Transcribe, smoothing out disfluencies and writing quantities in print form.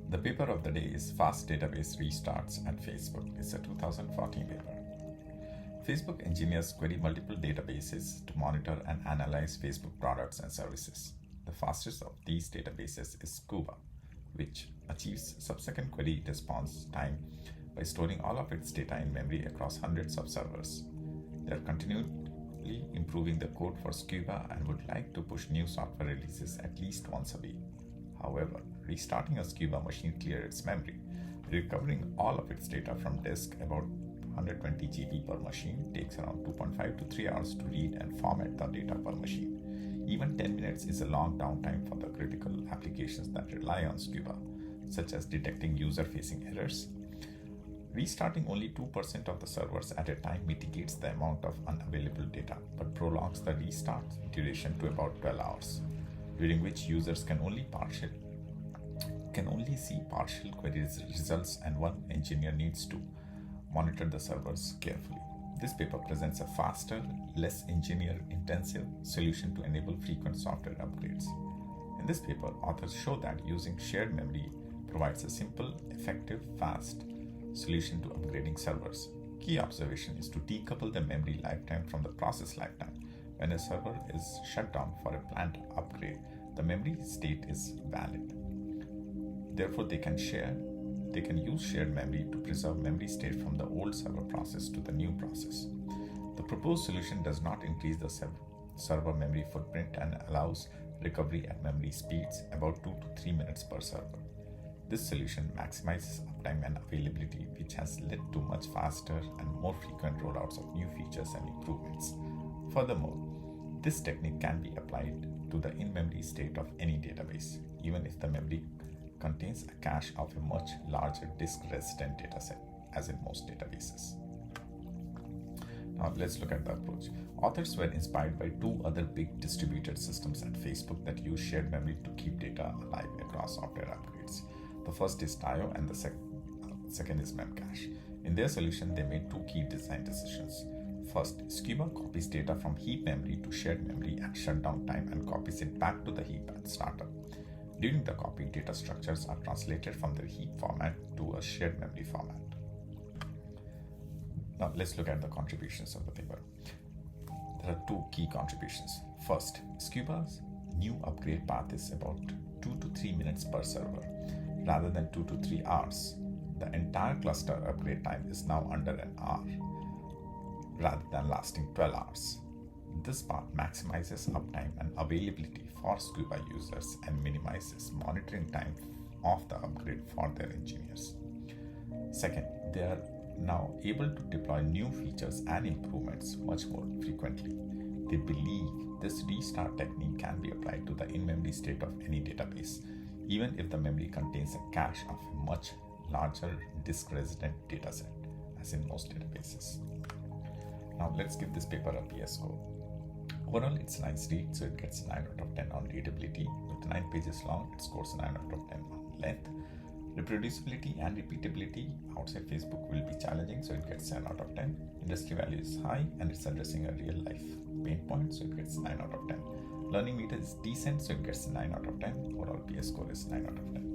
The paper of the day is Fast Database Restarts at Facebook. It's a 2014 paper. Facebook engineers query multiple databases to monitor and analyze Facebook products and services. The fastest of these databases is Scuba, which achieves sub-second query response time by storing all of its data in memory across hundreds of servers. They are continually improving the code for Scuba and would like to push new software releases at least once a week. However, restarting a Scuba machine clears its memory, recovering all of its data from disk. About 120 GB per machine takes around 2.5 to 3 hours to read and format the data per machine. Even 10 minutes is a long downtime for the critical applications that rely on Scuba, such as detecting user-facing errors. Restarting only 2% of the servers at a time mitigates the amount of unavailable data, but prolongs the restart duration to about 12 hours, during which users can only see partial query results, and one engineer needs to monitor the servers carefully. This paper presents a faster, less engineer-intensive solution to enable frequent software upgrades. In this paper, authors show that using shared memory provides a simple, effective, fast solution to upgrading servers. Key observation is to decouple the memory lifetime from the process lifetime. When a server is shut down for a planned upgrade, the memory state is valid. Therefore, they can use shared memory to preserve memory state from the old server process to the new process. The proposed solution does not increase the server memory footprint and allows recovery at memory speeds about 2 to 3 minutes per server. This solution maximizes uptime and availability, which has led to much faster and more frequent rollouts of new features and improvements. Furthermore, this technique can be applied to the in-memory state of any database, even if the memory contains a cache of a much larger disk-resident dataset, as in most databases. Now let's look at the approach. Authors were inspired by two other big distributed systems at Facebook that use shared memory to keep data alive across software upgrades. The first is Tayo and the second is Memcache. In their solution, they made two key design decisions. First, Scuba copies data from heap memory to shared memory at shutdown time and copies it back to the heap at startup. During the copy, data structures are translated from the heap format to a shared memory format. Now let's look at the contributions of the paper. There are two key contributions. First, Scuba's new upgrade path is about 2 to 3 minutes per server, rather than 2 to 3 hours. The entire cluster upgrade time is now under an hour, rather than lasting 12 hours. This path maximizes uptime and availability for Scuba users and minimizes monitoring time of the upgrade for their engineers. Second, they are now able to deploy new features and improvements much more frequently. They believe this restart technique can be applied to the in-memory state of any database, even if the memory contains a cache of a much larger disk-resident dataset, as in most databases. Now let's give this paper a PS score. Overall, it's a nice read, so it gets 9 out of 10 on readability. With 9 pages long, it scores 9 out of 10 on length. Reproducibility and repeatability outside Facebook will be challenging, so it gets 10 out of 10. Industry value is high and it's addressing a real life pain point, so it gets 9 out of 10. Learning meter is decent, so it gets 9 out of 10. Overall PS score is 9 out of 10.